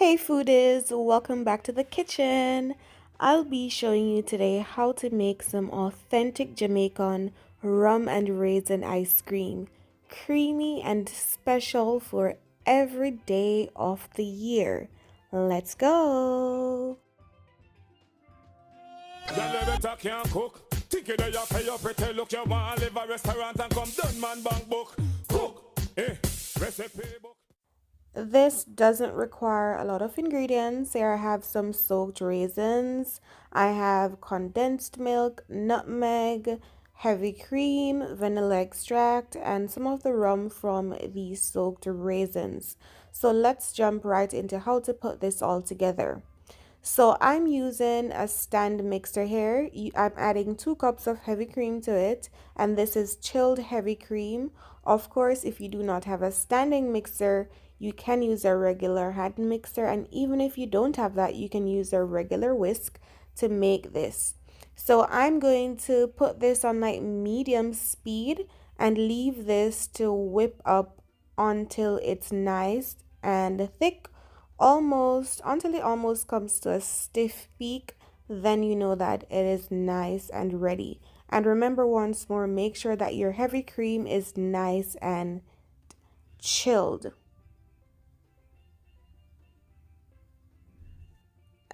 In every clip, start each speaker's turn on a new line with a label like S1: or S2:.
S1: Hey foodies, welcome back to the kitchen. I'll be showing you today how to make some authentic Jamaican rum and raisin ice cream. Creamy and special for every day of the year. Let's go!
S2: Girl, you better can cook. Think you know you pay your pretty look. You want to live a restaurant and come done man bank book. Cook, recipe book.
S1: This doesn't require a lot of ingredients. Here I have some soaked raisins. I have condensed milk, nutmeg, heavy cream, vanilla extract, and some of the rum from the soaked raisins. So let's jump right into how to put this all together. So I'm using a stand mixer here. I'm adding 2 cups of heavy cream to it, and this is chilled heavy cream. Of course, if you do not have a standing mixer, you can use a regular hand mixer, and even if you don't have that, you can use a regular whisk to make this. So I'm going to put this on like medium speed and leave this to whip up until it's nice and thick, almost until it almost comes to a stiff peak. Then you know that it is nice and ready. And remember, once more, make sure that your heavy cream is nice and chilled.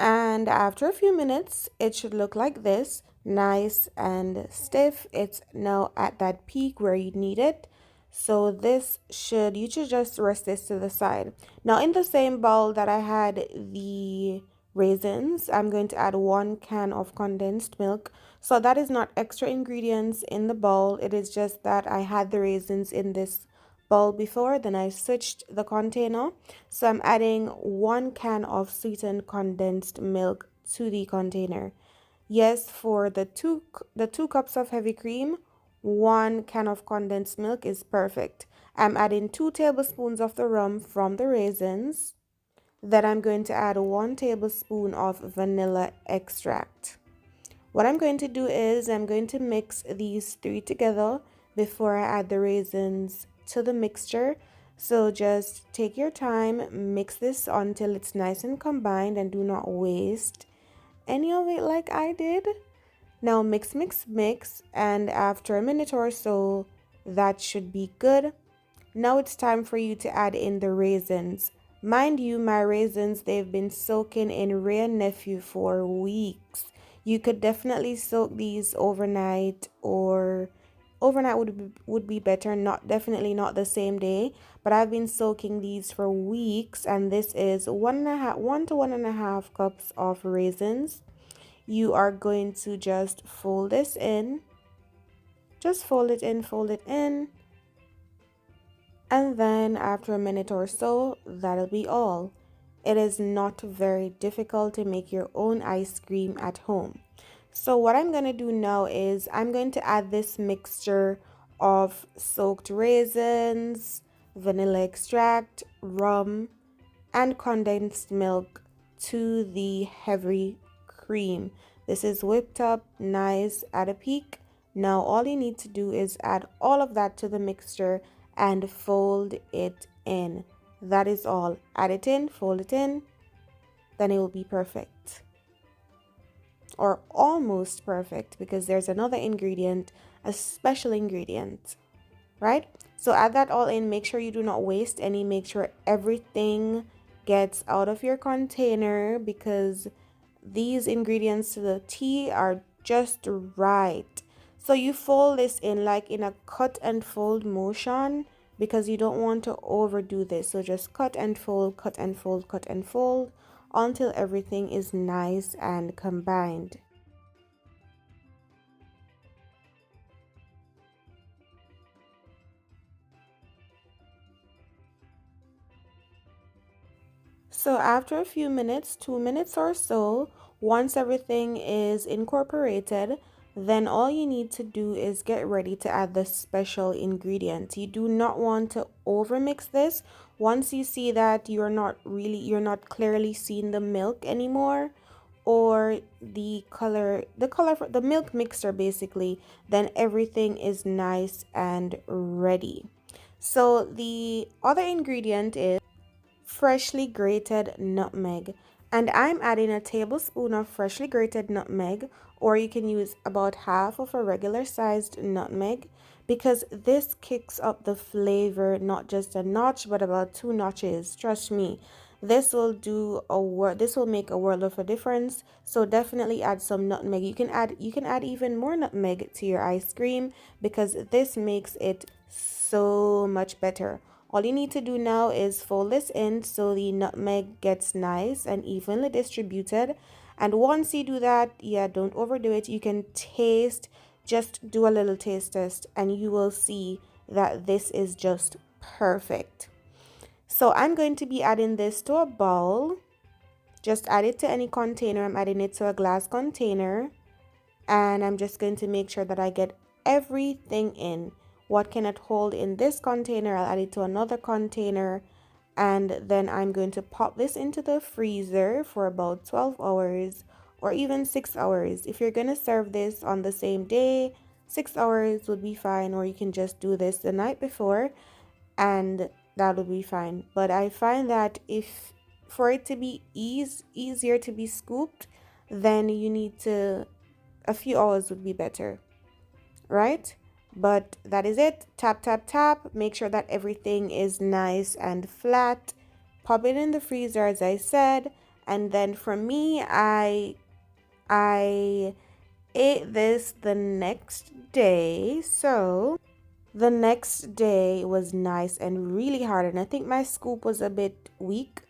S1: And after a few minutes, it should look like this, nice and stiff. It's now at that peak where you need it. So you should just rest this to the side. Now in the same bowl that I had the raisins, I'm going to add 1 can of condensed milk. So that is not extra ingredients in the bowl. It is just that I had the raisins in this bowl before, then I switched the container. So I'm adding 1 can of sweetened condensed milk to the container. Yes, for the two cups of heavy cream, 1 can of condensed milk is perfect. I'm adding 2 tablespoons of the rum from the raisins. Then I'm going to add 1 tablespoon of vanilla extract. What I'm going to do is I'm going to mix these 3 together before I add the raisins to the mixture. So just take your time, mix this until it's nice and combined, and do not waste any of it like I did. Now mix, mix, mix, and after a minute or so, that should be good. Now it's time for you to add in the raisins. Mind you, my raisins, they've been soaking in Rare Nephew for weeks. You could definitely soak these overnight, or overnight would be better, definitely not the same day, but I've been soaking these for weeks, and this is 1 to 1.5 cups of raisins. You are going to just fold this in, just fold it in, and then after a minute or so, that'll be all. It is not very difficult to make your own ice cream at home. So what I'm going to do now is I'm going to add this mixture of soaked raisins, vanilla extract, rum, and condensed milk to the heavy cream. This is whipped up nice at a peak. Now all you need to do is add all of that to the mixture and fold it in. That is all. Add it in, fold it in, then it will be perfect. Or almost perfect, because there's another ingredient, a special ingredient, right? So add that all in. Make sure you do not waste any. Make sure everything gets out of your container, because these ingredients to the tea are just right. So you fold this in like in a cut and fold motion, because you don't want to overdo this. So just cut and fold, cut and fold, cut and fold until everything is nice and combined. So after a few minutes, 2 minutes or so, once everything is incorporated, then all you need to do is get ready to add the special ingredient. You do not want to overmix this. Once you see that you're not clearly seeing the milk anymore, or the milk mixture basically, then everything is nice and ready. So the other ingredient is freshly grated nutmeg. And I'm adding a tablespoon of freshly grated nutmeg, or you can use about half of a regular sized nutmeg, because this kicks up the flavor not just a notch but about 2 notches. Trust me, this will make a world of a difference. So definitely add some nutmeg. You can add even more nutmeg to your ice cream, because this makes it so much better. All you need to do now is fold this in so the nutmeg gets nice and evenly distributed. And once you do that, yeah, don't overdo it. You can taste, just do a little taste test, and you will see that this is just perfect. So I'm going to be adding this to a bowl. Just add it to any container. I'm adding it to a glass container. And I'm just going to make sure that I get everything in. What can it hold in this container, I'll add it to another container. And then I'm going to pop this into the freezer for about 12 hours or even 6 hours. If you're going to serve this on the same day, 6 hours would be fine, or you can just do this the night before and that would be fine. But I find that if for it to be easier to be scooped, then you need to, a few hours would be better, right? But that is it. Tap, tap, tap. Make sure that everything is nice and flat. Pop it in the freezer, as I said. And then for me, I ate this the next day. So the next day was nice and really hard. And I think my scoop was a bit weak,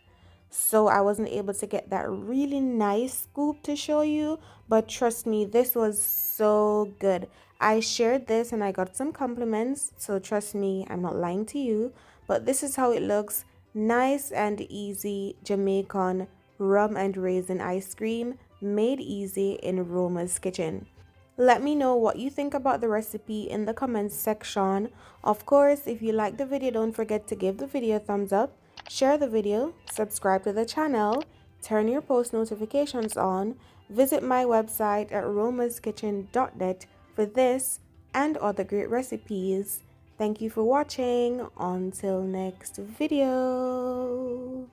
S1: so I wasn't able to get that really nice scoop to show you. But trust me, this was so good. I shared this and I got some compliments, so trust me, I'm not lying to you. But this is how it looks. Nice and easy Jamaican rum and raisin ice cream, made easy in Roma's kitchen. Let me know what you think about the recipe in the comments section. Of course, if you like the video, don't forget to give the video a thumbs up, share the video, subscribe to the channel, turn your post notifications on, visit my website at roma'skitchen.net for this and other great recipes. Thank you for watching. Until next video.